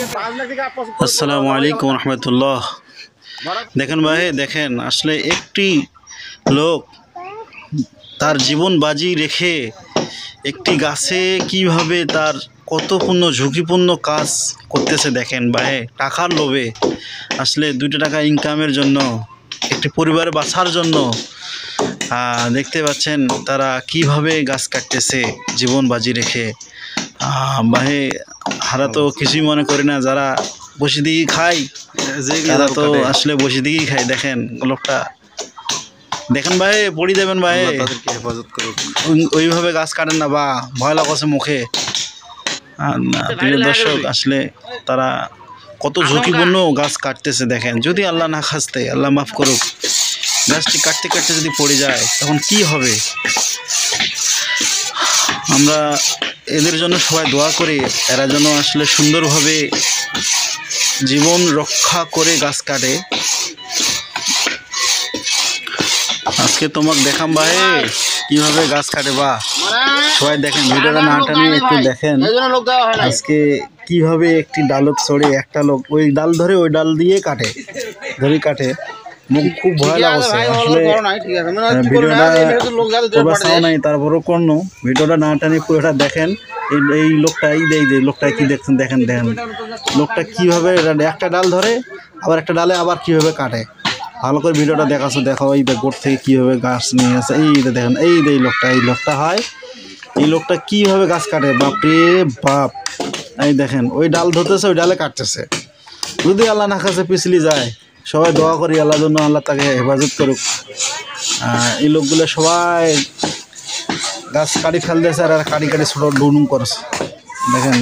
আসসালামু আলাইকুম রহমতুল্লাহ। দেখেন ভাই, দেখেন আসলে একটি লোক তার জীবন বাজি রেখে একটি গাছে কিভাবে তার কতপূর্ণ ঝুঁকিপূর্ণ কাজ করতেছে। দেখেন ভাই, টাকার লোভে আসলে 2 টাকা ইনকামের জন্য, একটি পরিবার বাঁচার জন্য দেখতে পাচ্ছেন তারা কিভাবে গাছ কাটতেছে জীবন বাজি রেখে। ভাই হারা তো কিছুই মনে করি না, যারা বসে দিয়েই খায় তারা তো আসলে বসে দিয়েই খায়। দেখেন লোকটা, দেখেন ভাই পড়ি দেবেন ভাই, ওইভাবে গাছ কাটেন না বা ভয় লাগছে মুখে। প্রিয় দর্শক, আসলে তারা কত ঝুঁকিপূর্ণ গাছ কাটতেছে। দেখেন, যদি আল্লাহ না খাস্তে, আল্লাহ মাফ করুক, গাছটি কাটতে কাটতে যদি পড়ে যায় তখন কি হবে। আমরা এদের জন্য সবাই দোয়া করি, এরা যেন আসলে সুন্দরভাবে জীবন রক্ষা করে গাছ কাটে। আজকে তোমাকে দেখাম ভাই কিভাবে গাছ কাটে। বা সবাই দেখেন, ভিডিওটা না টানিয়ে একটু দেখেন আজকে কিভাবে একটি ডালত চড়ে একটা লোক ওই ডাল ধরে ওই ডাল দিয়ে কাটে, কাটে। মুখ খুব ভয় লাগছে আসলে। ভিডিওটা নাই, তারপরও কোনো ভিডিওটা না টানিয়ে পুরোটা দেখেন। এই লোকটা লোকটা কি দেখছেন, দেখেন লোকটা কিভাবে একটা ডাল ধরে আবার একটা ডালে আবার কিভাবে কাটে। ভালো করে ভিডিওটা দেখো। এই গোট থেকে কীভাবে গাছ নিয়ে আসে, এই দেখেন, এই লোকটা হয়, এই লোকটা কীভাবে গাছ কাটে। বাপরে বাপ, এই দেখেন ওই ডাল ধরতেছে, ওই ডালে কাটতেছে। যদি আল্লাহ না কাছে পিছলি যায়, সবাই দোয়া করি আল্লাহ জন্য, আল্লাহ তাকে হেফাজত করুক। এই লোকগুলো সবাই গাছ কাটি ফেলতেছে আর কাটি ছোটো ডুনুম করছে। দেখেন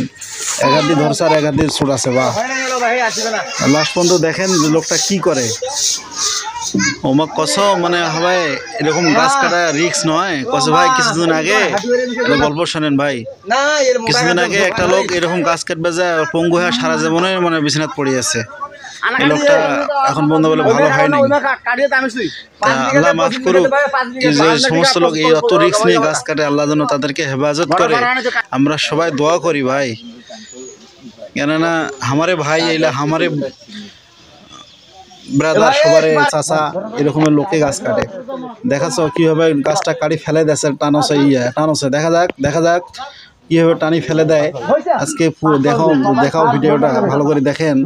এক হাত দিয়ে ধরছে আর এক হাত দিয়ে ছোটাছে। বা লাস্ট পর্যন্ত দেখেন লোকটা কি করে। ওমাক কস মানে ভাই, এরকম গাছ কাটা রিক্স নয় কস ভাই। কিছুদিন আগে গল্প শোনেন ভাই, কিছুদিন আগে একটা লোক এরকম গাছ কাটবে যায় পঙ্গু হয়ে সারা জীবনে মানে বিছানাত পড়ে আছে। এই লোকটা এখন বন্ধ বলে ভালো হয় নাই। আল্লাহ মাফ করুক, যে সমস্ত লোক এই অত রিক্স নিয়ে গাছ কাটে, আল্লাহ যেন তাদেরকে হেফাজত করে। আমরা সবাই দোয়া করি ভাই, কেননা আমারে ভাই এলা আমারে ব্রাদার সবারে চাচা এরকমের লোকে গাছ কাটে। দেখাচ্ছ কিভাবে গাছটা কাটি ফেলে দেয়, টানছে দেখা যাক কিভাবে টানি ফেলে দেয়। আজকে দেখাও ভিডিওটা ভালো করে দেখেন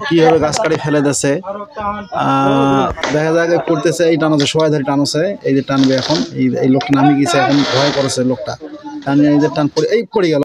কিভাবে গাছ কাটি ফেলে দিচ্ছে। দেখা যাক পড়তেছে, এই টানছে, সবাই ধরে টানছে, এই যে টানবে এখন। এই লোকটা নামি গেছে, এখন ভয় করেছে লোকটা টানিয়ে, এই যে টান পড়ে গেল।